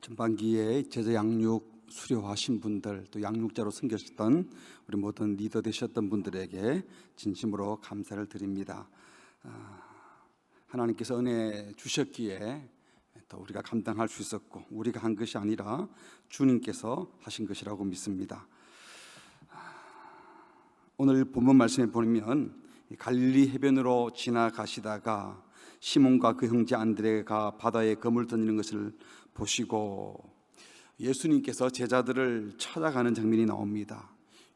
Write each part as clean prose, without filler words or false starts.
전반기에 제자 양육 수료하신 분들, 또 양육자로 섬기셨던 우리 모든 리더 되셨던 분들에게 진심으로 감사를 드립니다. 하나님께서 은혜 주셨기에 또 우리가 감당할 수 있었고, 우리가 한 것이 아니라 주님께서 하신 것이라고 믿습니다. 오늘 본문 말씀에 보면 갈릴리 해변으로 지나가시다가 시몬과 그 형제 안드레가 바다에 그물 던지는 것을 보시고 예수님께서 제자들을 찾아가는 장면이 나옵니다.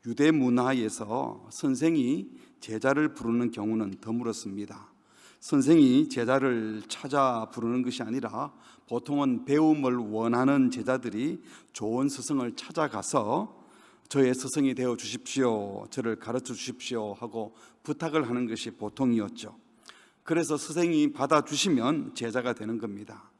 유대 문화에서 선생이 제자를 부르는 경우는 드물었습니다. 선생이 제자를 찾아 부르는 것이 아니라 보통은 배움을 원하는 제자들이 좋은 스승을 찾아가서 저의 스승이 되어 주십시오, 저를 가르쳐 주십시오 하고 부탁을 하는 것이 보통이었죠. 그래서 스승이 받아주시면 제자가 되는 겁니다.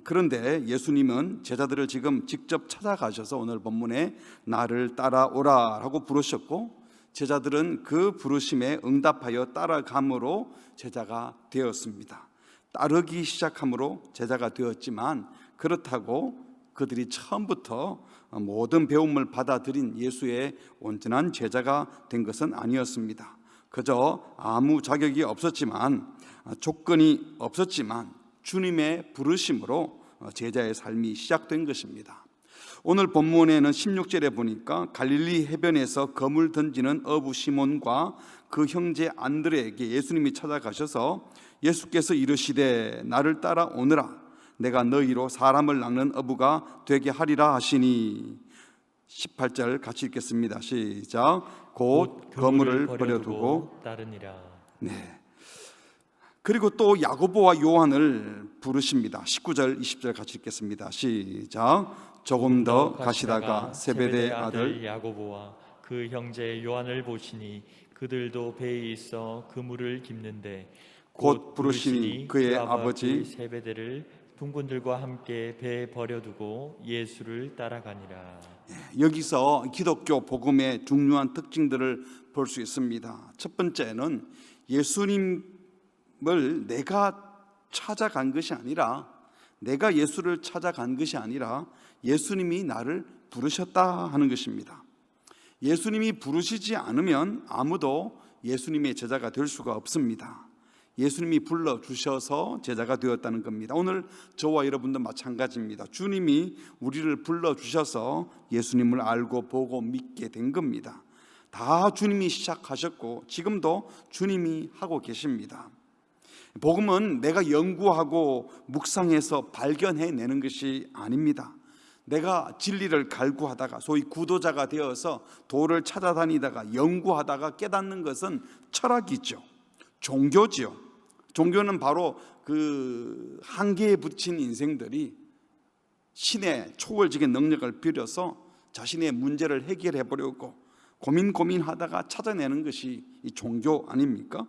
그런데 예수님은 제자들을 지금 직접 찾아가셔서 오늘 본문에 나를 따라오라 라고 부르셨고, 제자들은 그 부르심에 응답하여 따라감으로 제자가 되었습니다. 따르기 시작함으로 제자가 되었지만, 그렇다고 그들이 처음부터 모든 배움을 받아들인 예수의 온전한 제자가 된 것은 아니었습니다. 그저 아무 자격이 없었지만, 조건이 없었지만 주님의 부르심으로 제자의 삶이 시작된 것입니다. 오늘 본문에는 16절에 보니까 갈릴리 해변에서 그물 던지는 어부 시몬과 그 형제 안드레에게 예수님이 찾아가셔서 예수께서 이르시되 나를 따라오너라, 내가 너희로 사람을 낚는 어부가 되게 하리라 하시니. 18절 같이 읽겠습니다. 시작. 곧 그물을 버려두고 따르니라. 네. 그리고 또 야고보와 요한을 부르십니다. 19절 20절 같이 읽겠습니다. 시작. 조금 더 가시다가 세베대의 아들 야고보와 그 형제 요한을 보시니 그들도 배에 있어 그물을 깁는데 곧 부르시니 그의 아버지 세베대를 동분들과 함께 배에 버려두고 예수를 따라가니라. 여기서 기독교 복음의 중요한 특징들을 볼 수 있습니다. 첫 번째는 예수님을 내가 찾아간 것이 아니라, 내가 예수를 찾아간 것이 아니라 예수님이 나를 부르셨다 하는 것입니다. 예수님이 부르시지 않으면 아무도 예수님의 제자가 될 수가 없습니다. 예수님이 불러주셔서 제자가 되었다는 겁니다. 오늘 저와 여러분도 마찬가지입니다. 주님이 우리를 불러주셔서 예수님을 알고 보고 믿게 된 겁니다. 다 주님이 시작하셨고 지금도 주님이 하고 계십니다. 복음은 내가 연구하고 묵상해서 발견해내는 것이 아닙니다. 내가 진리를 갈구하다가 소위 구도자가 되어서 도를 찾아다니다가 연구하다가 깨닫는 것은 철학이죠. 종교지요. 종교는 바로 그 한계에 붙인 인생들이 신의 초월적인 능력을 빌려서 자신의 문제를 해결해 보려고 고민하다가 찾아내는 것이 이 종교 아닙니까?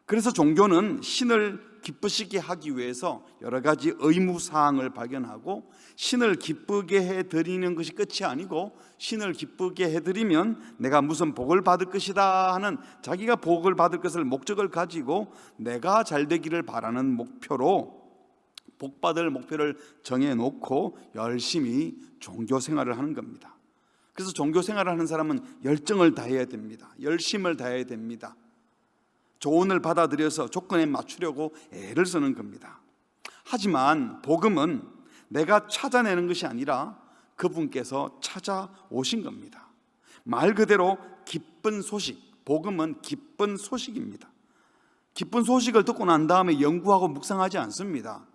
그래서 종교는 신을 기쁘시게 하기 위해서 여러 가지 의무사항을 발견하고, 신을 기쁘게 해드리는 것이 끝이 아니고 신을 기쁘게 해드리면 내가 무슨 복을 받을 것이다 하는, 자기가 복을 받을 것을 목적을 가지고 내가 잘 되기를 바라는 목표로 복받을 목표를 정해놓고 열심히 종교 생활을 하는 겁니다. 그래서 종교 생활을 하는 사람은 열정을 다해야 됩니다. 열심을 다해야 됩니다. 조언을 받아들여서 조건에 맞추려고 애를 쓰는 겁니다. 하지만 복음은 내가 찾아내는 것이 아니라 그분께서 찾아오신 겁니다. 말 그대로 기쁜 소식, 복음은 기쁜 소식입니다. 기쁜 소식을 듣고 난 다음에 연구하고 묵상하지 않습니다.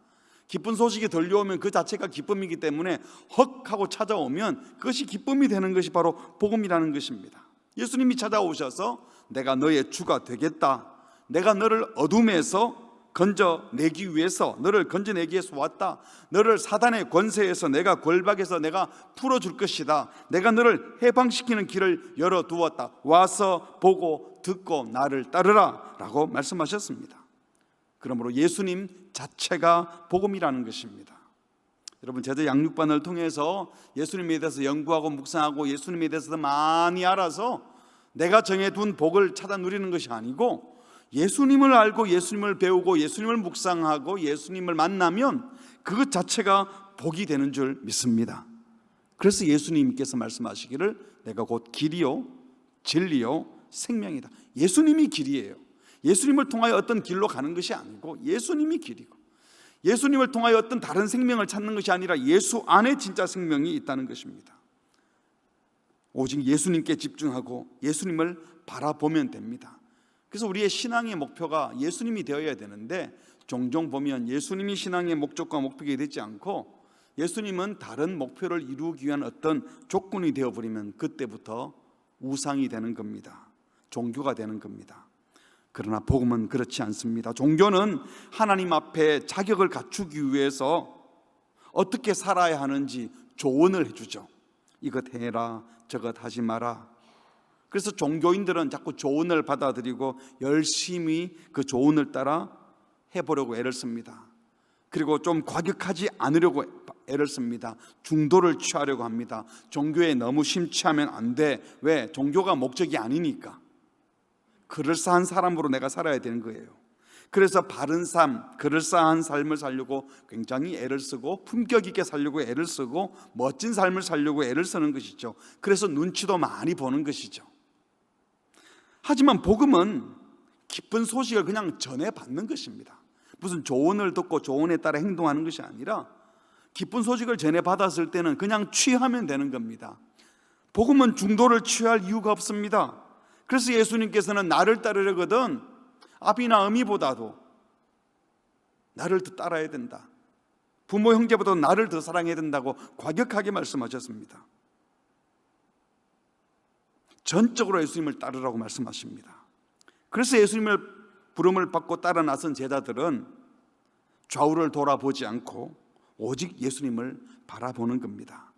기쁜 소식이 들려오면 그 자체가 기쁨이기 때문에 헉 하고 찾아오면 그것이 기쁨이 되는 것이 바로 복음이라는 것입니다. 예수님이 찾아오셔서 내가 너의 주가 되겠다, 내가 너를 어둠에서 건져내기 위해서, 너를 건져내기 위해서 왔다, 너를 사단의 권세에서 내가 권박에서 내가 풀어줄 것이다, 내가 너를 해방시키는 길을 열어두었다, 와서 보고 듣고 나를 따르라 라고 말씀하셨습니다. 그러므로 예수님 자체가 복음이라는 것입니다. 여러분, 제자 양육반을 통해서 예수님에 대해서 연구하고 묵상하고 예수님에 대해서 많이 알아서 내가 정해둔 복을 찾아 누리는 것이 아니고, 예수님을 알고 예수님을 배우고 예수님을 묵상하고 예수님을 만나면 그것 자체가 복이 되는 줄 믿습니다. 그래서 예수님께서 말씀하시기를 내가 곧 길이요 진리요 생명이다. 예수님이 길이에요. 예수님을 통하여 어떤 길로 가는 것이 아니고 예수님이 길이고, 예수님을 통하여 어떤 다른 생명을 찾는 것이 아니라 예수 안에 진짜 생명이 있다는 것입니다. 오직 예수님께 집중하고 예수님을 바라보면 됩니다. 그래서 우리의 신앙의 목표가 예수님이 되어야 되는데, 종종 보면 예수님이 신앙의 목적과 목표가 되지 않고 예수님은 다른 목표를 이루기 위한 어떤 조건이 되어버리면 그때부터 우상이 되는 겁니다. 종교가 되는 겁니다. 그러나 복음은 그렇지 않습니다. 종교는 하나님 앞에 자격을 갖추기 위해서 어떻게 살아야 하는지 조언을 해주죠. 이것 해라, 저것 하지 마라. 그래서 종교인들은 자꾸 조언을 받아들이고 열심히 그 조언을 따라 해보려고 애를 씁니다. 그리고 좀 과격하지 않으려고 애를 씁니다. 중도를 취하려고 합니다. 종교에 너무 심취하면 안 돼. 왜? 종교가 목적이 아니니까. 그럴싸한 사람으로 내가 살아야 되는 거예요. 그래서 바른 삶, 그럴싸한 삶을 살려고 굉장히 애를 쓰고, 품격 있게 살려고 애를 쓰고, 멋진 삶을 살려고 애를 쓰는 것이죠. 그래서 눈치도 많이 보는 것이죠. 하지만 복음은 기쁜 소식을 그냥 전해받는 것입니다. 무슨 조언을 듣고 조언에 따라 행동하는 것이 아니라 기쁜 소식을 전해받았을 때는 그냥 취하면 되는 겁니다. 복음은 중도를 취할 이유가 없습니다. 그래서 예수님께서는 나를 따르려거든 아비나 어미보다도 나를 더 따라야 된다, 부모 형제보다 나를 더 사랑해야 된다고 과격하게 말씀하셨습니다. 전적으로 예수님을 따르라고 말씀하십니다. 그래서 예수님을 부름을 받고 따라 나선 제자들은 좌우를 돌아보지 않고 오직 예수님을 바라보는 겁니다.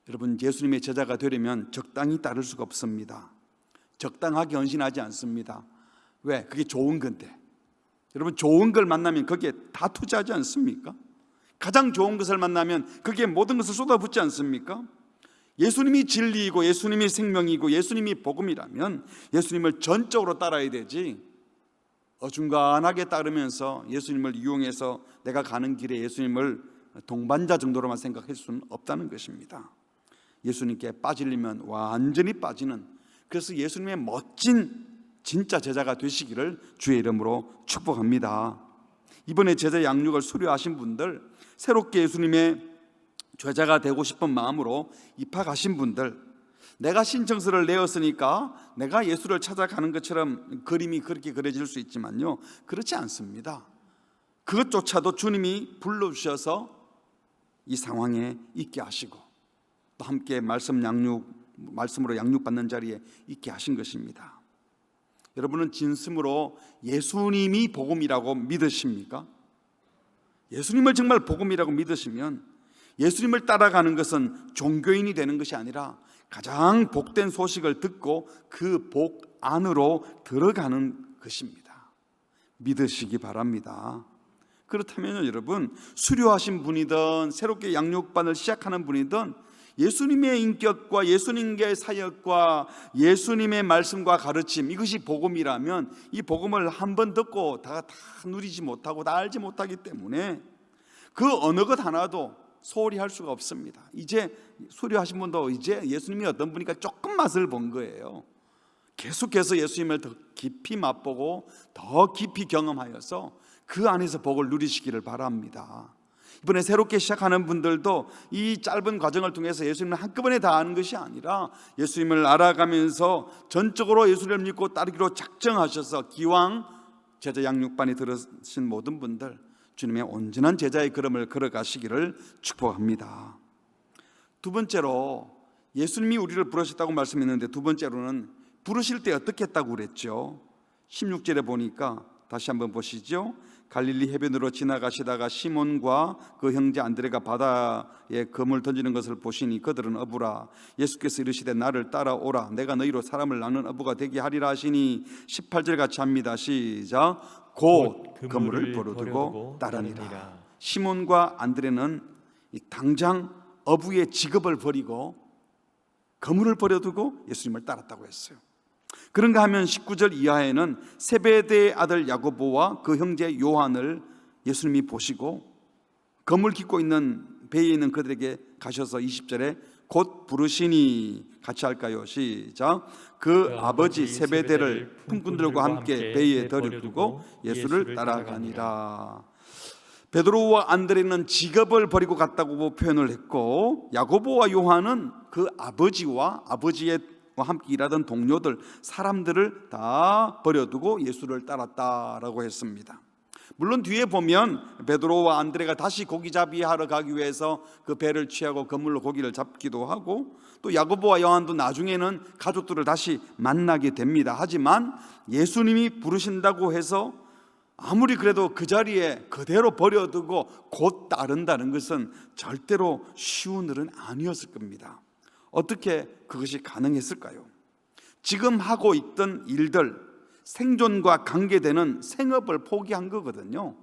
여러분, 예수님의 제자가 되려면 적당히 따를 수가 없습니다. 적당하게 헌신하지 않습니다. 왜? 그게 좋은 건데. 여러분, 좋은 걸 만나면 거기에 다 투자하지 않습니까? 가장 좋은 것을 만나면 거기에 모든 것을 쏟아붓지 않습니까? 예수님이 진리이고 예수님이 생명이고 예수님이 복음이라면 예수님을 전적으로 따라야 되지, 어중간하게 따르면서 예수님을 이용해서 내가 가는 길에 예수님을 동반자 정도로만 생각할 수는 없다는 것입니다. 예수님께 빠지려면 완전히 빠지는, 그래서 예수님의 멋진 진짜 제자가 되시기를 주의 이름으로 축복합니다. 이번에 제자 양육을 수료하신 분들, 새롭게 예수님의 제자가 되고 싶은 마음으로 입학하신 분들, 내가 신청서를 내었으니까 내가 예수를 찾아가는 것처럼 그림이 그렇게 그려질 수 있지만요, 그렇지 않습니다. 그것조차도 주님이 불러주셔서 이 상황에 있게 하시고 또 함께 말씀으로 양육받는 자리에 있게 하신 것입니다. 여러분은 진심으로 예수님이 복음이라고 믿으십니까? 예수님을 정말 복음이라고 믿으시면 예수님을 따라가는 것은 종교인이 되는 것이 아니라 가장 복된 소식을 듣고 그 복 안으로 들어가는 것입니다. 믿으시기 바랍니다. 그렇다면 여러분, 수료하신 분이든 새롭게 양육반을 시작하는 분이든 예수님의 인격과 예수님의 사역과 예수님의 말씀과 가르침, 이것이 복음이라면 이 복음을 한 번 듣고 다 누리지 못하고 다 알지 못하기 때문에 그 어느 것 하나도 소홀히 할 수가 없습니다. 이제 수료하신 분도 이제 예수님이 어떤 분이니까 조금 맛을 본 거예요. 계속해서 예수님을 더 깊이 맛보고 더 깊이 경험하여서 그 안에서 복을 누리시기를 바랍니다. 이번에 새롭게 시작하는 분들도 이 짧은 과정을 통해서 예수님을 한꺼번에 다 아는 것이 아니라 예수님을 알아가면서 전적으로 예수를 믿고 따르기로 작정하셔서 기왕 제자 양육반에 들으신 모든 분들, 주님의 온전한 제자의 걸음을 걸어가시기를 축복합니다. 두 번째로, 예수님이 우리를 부르셨다고 말씀했는데 두 번째로는 부르실 때 어떻게 했다고 그랬죠? 16절에 보니까 다시 한번 보시죠. 갈릴리 해변으로 지나가시다가 시몬과 그 형제 안드레가 바다에 그물 던지는 것을 보시니 그들은 어부라. 예수께서 이르시되 나를 따라오라. 내가 너희로 사람을 낳는 어부가 되게 하리라 하시니 18절 같이 합니다. 시작. 곧 그물을 버려두고 따르니라. 시몬과 안드레는 당장 어부의 직업을 버리고 그물을 버려두고 예수님을 따랐다고 했어요. 그런가 하면 19절 이하에는 세베대의 아들 야고보와 그 형제 요한을 예수님이 보시고 검을 깃고 있는 배에 있는 그들에게 가셔서 20절에 곧 부르시니 같이 할까요? 시작. 그 아버지 세베대를 품꾼들과 함께 배에 들여두고 예수를 따라가니라. 베드로와 안드레는 직업을 버리고 갔다고 표현을 했고, 야고보와 요한은 그 아버지와 아버지와 함께 일하던 동료들, 사람들을 다 버려두고 예수를 따랐다라고 했습니다. 물론 뒤에 보면 베드로와 안드레가 다시 고기잡이 하러 가기 위해서 그 배를 취하고 그물로 고기를 잡기도 하고, 또 야고보와 요한도 나중에는 가족들을 다시 만나게 됩니다. 하지만 예수님이 부르신다고 해서 아무리 그래도 그 자리에 그대로 버려두고 곧 따른다는 것은 절대로 쉬운 일은 아니었을 겁니다. 어떻게 그것이 가능했을까요? 지금 하고 있던 일들, 생존과 관계되는 생업을 포기한 거거든요.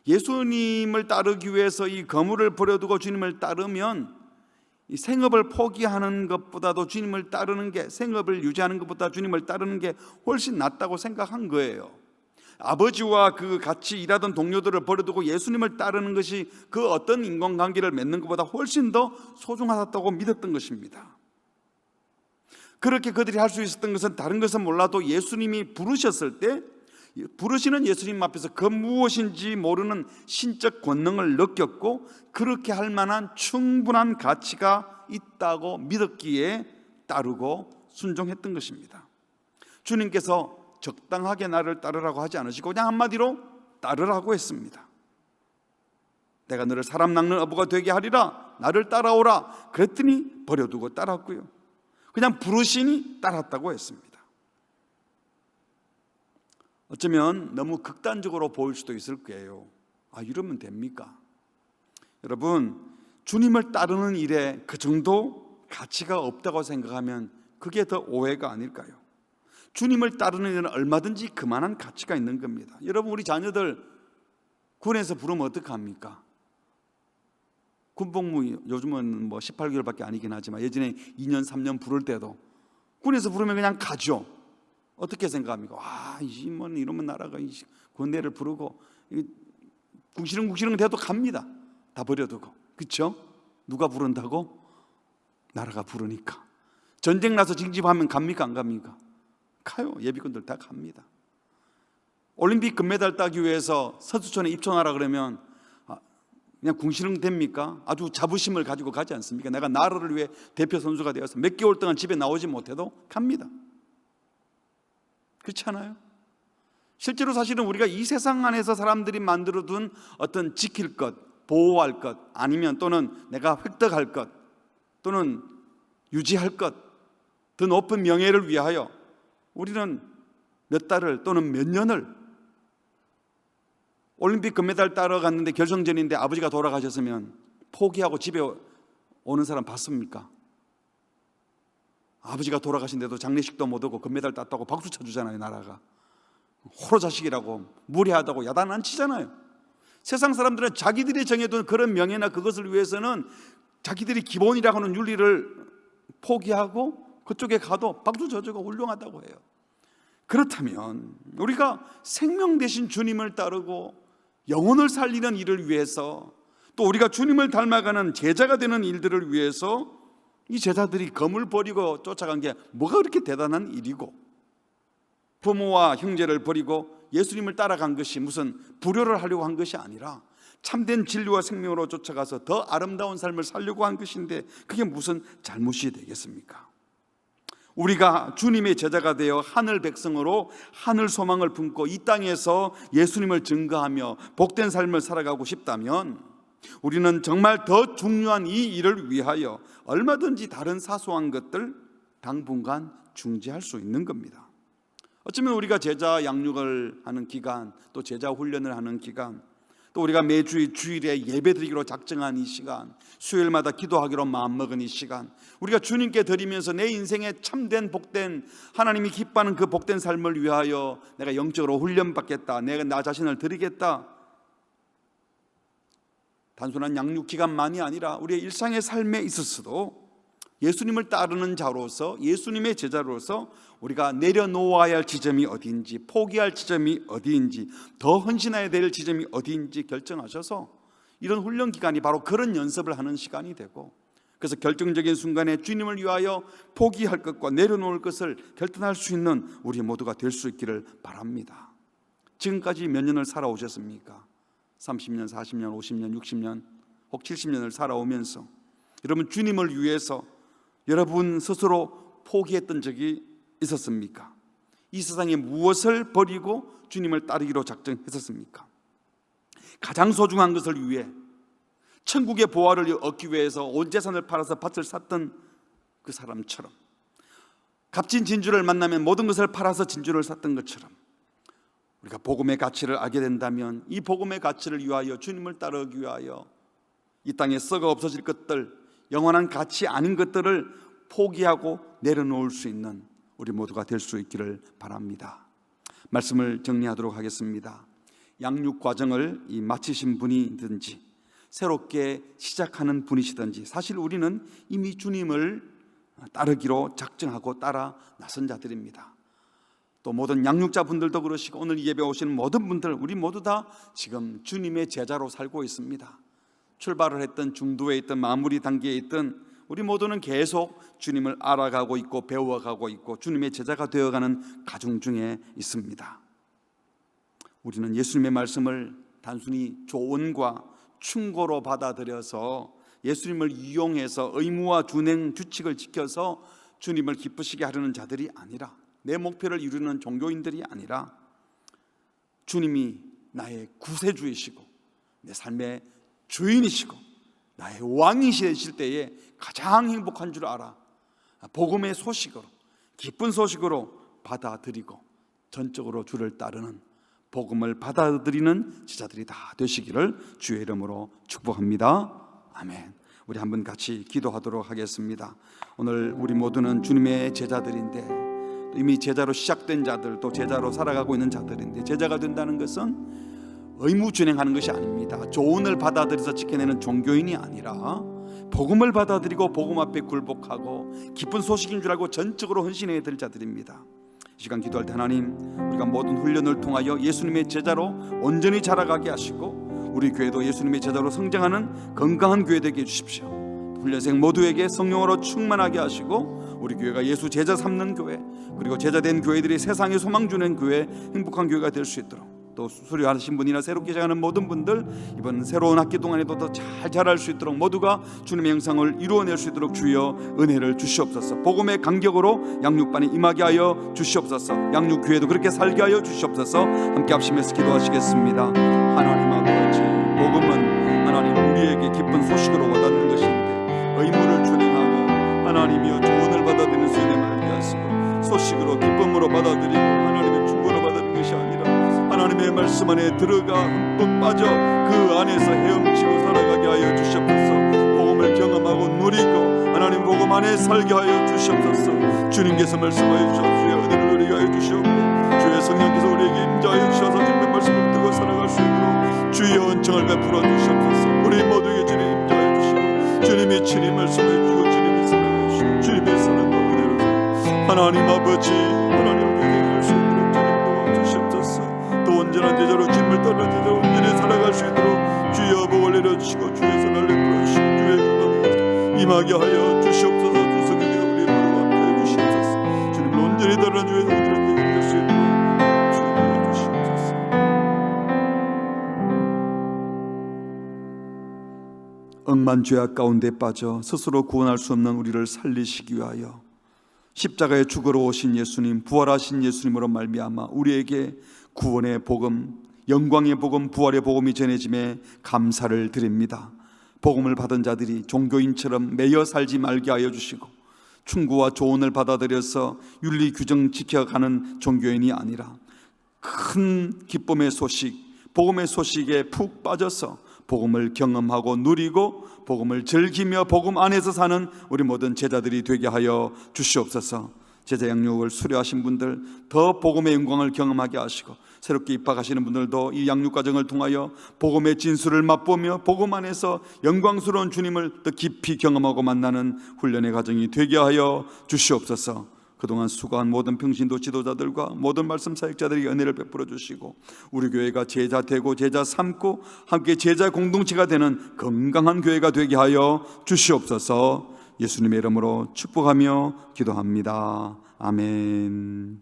예수님을 따르기 위해서 이 거물을 버려두고 주님을 따르면 이 생업을 포기하는 것보다도 주님을 따르는 게, 생업을 유지하는 것보다 주님을 따르는 게 훨씬 낫다고 생각한 거예요. 아버지와 그 같이 일하던 동료들을 버려두고 예수님을 따르는 것이 그 어떤 인간관계를 맺는 것보다 훨씬 더 소중하다고 믿었던 것입니다. 그렇게 그들이 할 수 있었던 것은 다른 것은 몰라도 예수님이 부르셨을 때, 부르시는 예수님 앞에서 그 무엇인지 모르는 신적 권능을 느꼈고 그렇게 할 만한 충분한 가치가 있다고 믿었기에 따르고 순종했던 것입니다. 주님께서 적당하게 나를 따르라고 하지 않으시고 그냥 한마디로 따르라고 했습니다. 내가 너를 사람 낚는 어부가 되게 하리라, 나를 따라오라 그랬더니 버려두고 따랐고요. 그냥 부르시니 따랐다고 했습니다. 어쩌면 너무 극단적으로 보일 수도 있을 거예요. 이러면 됩니까? 여러분, 주님을 따르는 일에 그 정도 가치가 없다고 생각하면 그게 더 오해가 아닐까요? 주님을 따르는 일은 얼마든지 그만한 가치가 있는 겁니다. 여러분, 우리 자녀들 군에서 부르면 어떡합니까? 군복무 요즘은 18개월밖에 아니긴 하지만 예전에 2년 3년 부를 때도 군에서 부르면 그냥 가죠. 어떻게 생각합니까? 이러면 나라가 군대를 부르고 궁시렁궁시렁 돼도 갑니다. 다 버려두고. 그렇죠? 누가 부른다고? 나라가 부르니까. 전쟁 나서 징집하면 갑니까? 안 갑니까? 가요. 예비군들 다 갑니다. 올림픽 금메달 따기 위해서 선수촌에 입촌하라 그러면 그냥 궁시렁 됩니까? 아주 자부심을 가지고 가지 않습니까? 내가 나라를 위해 대표 선수가 되어서 몇 개월 동안 집에 나오지 못해도 갑니다. 그렇지 않아요? 실제로 사실은 우리가 이 세상 안에서 사람들이 만들어둔 어떤 지킬 것, 보호할 것, 아니면 또는 내가 획득할 것, 또는 유지할 것, 더 높은 명예를 위하여 우리는 몇 달을 또는 몇 년을, 올림픽 금메달 따러 갔는데 결승전인데 아버지가 돌아가셨으면 포기하고 집에 오는 사람 봤습니까? 아버지가 돌아가신데도 장례식도 못 오고 금메달 땄다고 박수 쳐주잖아요. 나라가 호로자식이라고, 무례하다고 야단 안 치잖아요. 세상 사람들은 자기들이 정해둔 그런 명예나 그것을 위해서는 자기들이 기본이라고 하는 윤리를 포기하고 그쪽에 가도 박수 쳐주고 훌륭하다고 해요. 그렇다면 우리가 생명 되신 주님을 따르고 영혼을 살리는 일을 위해서, 또 우리가 주님을 닮아가는 제자가 되는 일들을 위해서 이 제자들이 검을 버리고 쫓아간 게 뭐가 그렇게 대단한 일이고, 부모와 형제를 버리고 예수님을 따라간 것이 무슨 불효를 하려고 한 것이 아니라 참된 진리와 생명으로 쫓아가서 더 아름다운 삶을 살려고 한 것인데 그게 무슨 잘못이 되겠습니까? 우리가 주님의 제자가 되어 하늘 백성으로 하늘 소망을 품고 이 땅에서 예수님을 증거하며 복된 삶을 살아가고 싶다면 우리는 정말 더 중요한 이 일을 위하여 얼마든지 다른 사소한 것들 당분간 중지할 수 있는 겁니다. 어쩌면 우리가 제자 양육을 하는 기간, 또 제자 훈련을 하는 기간, 또 우리가 매주 주일에 예배드리기로 작정한 이 시간, 수요일마다 기도하기로 마음먹은 이 시간, 우리가 주님께 드리면서 내 인생에 참된 복된, 하나님이 기뻐하는 그 복된 삶을 위하여 내가 영적으로 훈련받겠다, 내가 나 자신을 드리겠다, 단순한 양육 기간만이 아니라 우리의 일상의 삶에 있어서도 예수님을 따르는 자로서, 예수님의 제자로서 우리가 내려놓아야 할 지점이 어디인지, 포기할 지점이 어디인지, 더 헌신해야 될 지점이 어디인지 결정하셔서 이런 훈련 기간이 바로 그런 연습을 하는 시간이 되고, 그래서 결정적인 순간에 주님을 위하여 포기할 것과 내려놓을 것을 결단할 수 있는 우리 모두가 될 수 있기를 바랍니다. 지금까지 몇 년을 살아오셨습니까? 30년, 40년, 50년, 60년, 혹 70년을 살아오면서 여러분 주님을 위해서 여러분 스스로 포기했던 적이 있었습니까? 이 세상에 무엇을 버리고 주님을 따르기로 작정했었습니까? 가장 소중한 것을 위해, 천국의 보화를 얻기 위해서 온 재산을 팔아서 밭을 샀던 그 사람처럼, 값진 진주를 만나면 모든 것을 팔아서 진주를 샀던 것처럼, 우리가 복음의 가치를 알게 된다면 이 복음의 가치를 위하여, 주님을 따르기 위하여 이 땅에 썩어 없어질 것들, 영원한 가치 아닌 것들을 포기하고 내려놓을 수 있는 우리 모두가 될 수 있기를 바랍니다. 말씀을 정리하도록 하겠습니다. 양육 과정을 마치신 분이든지 새롭게 시작하는 분이시든지, 사실 우리는 이미 주님을 따르기로 작정하고 따라 나선 자들입니다. 또 모든 양육자분들도 그러시고 오늘 이 예배 오시는 모든 분들, 우리 모두 다 지금 주님의 제자로 살고 있습니다. 출발을 했던, 중도에 있던, 마무리 단계에 있던 우리 모두는 계속 주님을 알아가고 있고 배워가고 있고 주님의 제자가 되어가는 과정 중에 있습니다. 우리는 예수님의 말씀을 단순히 조언과 충고로 받아들여서 예수님을 이용해서 의무와 준행 규칙을 지켜서 주님을 기쁘시게 하려는 자들이 아니라, 내 목표를 이루는 종교인들이 아니라, 주님이 나의 구세주이시고 내 삶의 주인이시고 나의 왕이실 때에 가장 행복한 줄 알아 복음의 소식으로, 기쁜 소식으로 받아들이고 전적으로 주를 따르는, 복음을 받아들이는 제자들이 다 되시기를 주의 이름으로 축복합니다. 아멘. 우리 한번 같이 기도하도록 하겠습니다. 오늘 우리 모두는 주님의 제자들인데, 이미 제자로 시작된 자들, 또 제자로 살아가고 있는 자들인데, 제자가 된다는 것은 의무 준행하는 것이 아닙니다. 조언을 받아들여서 지켜내는 종교인이 아니라 복음을 받아들이고 복음 앞에 굴복하고 기쁜 소식인 줄 알고 전적으로 헌신해야 될 자들입니다. 이 시간 기도할 때 하나님, 우리가 모든 훈련을 통하여 예수님의 제자로 온전히 자라가게 하시고 우리 교회도 예수님의 제자로 성장하는 건강한 교회 되게 해주십시오. 훈련생 모두에게 성령으로 충만하게 하시고 우리 교회가 예수 제자 삼는 교회, 그리고 제자된 교회들이 세상에 소망 주는 교회, 행복한 교회가 될 수 있도록, 또 수료하신 분이나 새롭게 시작하는 모든 분들 이번 새로운 학기 동안에도 더 잘 자랄 수 있도록, 모두가 주님의 형상을 이루어낼 수 있도록 주여 은혜를 주시옵소서. 복음의 간격으로 양육반에 임하게 하여 주시옵소서. 양육교회도 그렇게 살게 하여 주시옵소서. 함께 합심해서 기도하시겠습니다. 하나님 아버지, 복음은 하나님 우리에게 기쁜 소식으로 와닿는 것인데, 의무를 준행하고 하나님이여 조언을 받아들이는 수련에 말게 하시고 소식으로 기쁨으로 받아들이고 하나님의 충고로 받아들이는 것이 아니라 하나님의 말씀 안에 들어가 흠뻑 빠져 그 안에서 헤엄치고 살아가게 하여 주시옵소서. 복음을 경험하고 누리고 하나님 복음 안에 살게 하여 주시옵소서. 주님께서 말씀하여 주셔서 주의 은혜를 누리게 하여 주시옵고 주의 성령께서 우리에게 임자하여 주셔서 주님의 말씀을 듣고 살아갈 수 있도록 주의 은총을 베풀어 주시옵소서. 우리 모두에게 주님 임자하여 주시고 주님이 친히 말씀해 주시고 주님이 사랑해 주시고 주님의 사랑과 은혜로 하나님 아버지, 하나님 우리에게 할 수 있도록 주님 도와주시옵소서. 또 온전한 제자로 주님을 따르는 제자로 온전히 살아갈 수 있도록 주여 복을 내려주시고 주의 손을 내밀어 주시고 주의 건강을 임하게 하여 주시옵소서. 주 성령께서 우리 모두와 함께해 주시옵소서. 주님을 온전히 따르는 주의 온전한 제자가 될 수 있도록 주여 도와주시옵소서. 억만 죄악 가운데 빠져 스스로 구원할 수 없는 우리를 살리시기 위하여 십자가에 죽으러 오신 예수님, 부활하신 예수님으로 말미암아 우리에게 구원의 복음, 영광의 복음, 부활의 복음이 전해짐에 감사를 드립니다. 복음을 받은 자들이 종교인처럼 매여 살지 말게 하여 주시고 충고와 조언을 받아들여서 윤리 규정 지켜가는 종교인이 아니라 큰 기쁨의 소식, 복음의 소식에 푹 빠져서 복음을 경험하고 누리고 복음을 즐기며 복음 안에서 사는 우리 모든 제자들이 되게 하여 주시옵소서. 제자 양육을 수료하신 분들 더 복음의 영광을 경험하게 하시고 새롭게 입학하시는 분들도 이 양육 과정을 통하여 복음의 진수를 맛보며 복음 안에서 영광스러운 주님을 더 깊이 경험하고 만나는 훈련의 과정이 되게 하여 주시옵소서. 그동안 수고한 모든 평신도 지도자들과 모든 말씀 사역자들에게 은혜를 베풀어 주시고 우리 교회가 제자 되고 제자 삼고 함께 제자 공동체가 되는 건강한 교회가 되게 하여 주시옵소서. 예수님의 이름으로 축복하며 기도합니다. 아멘.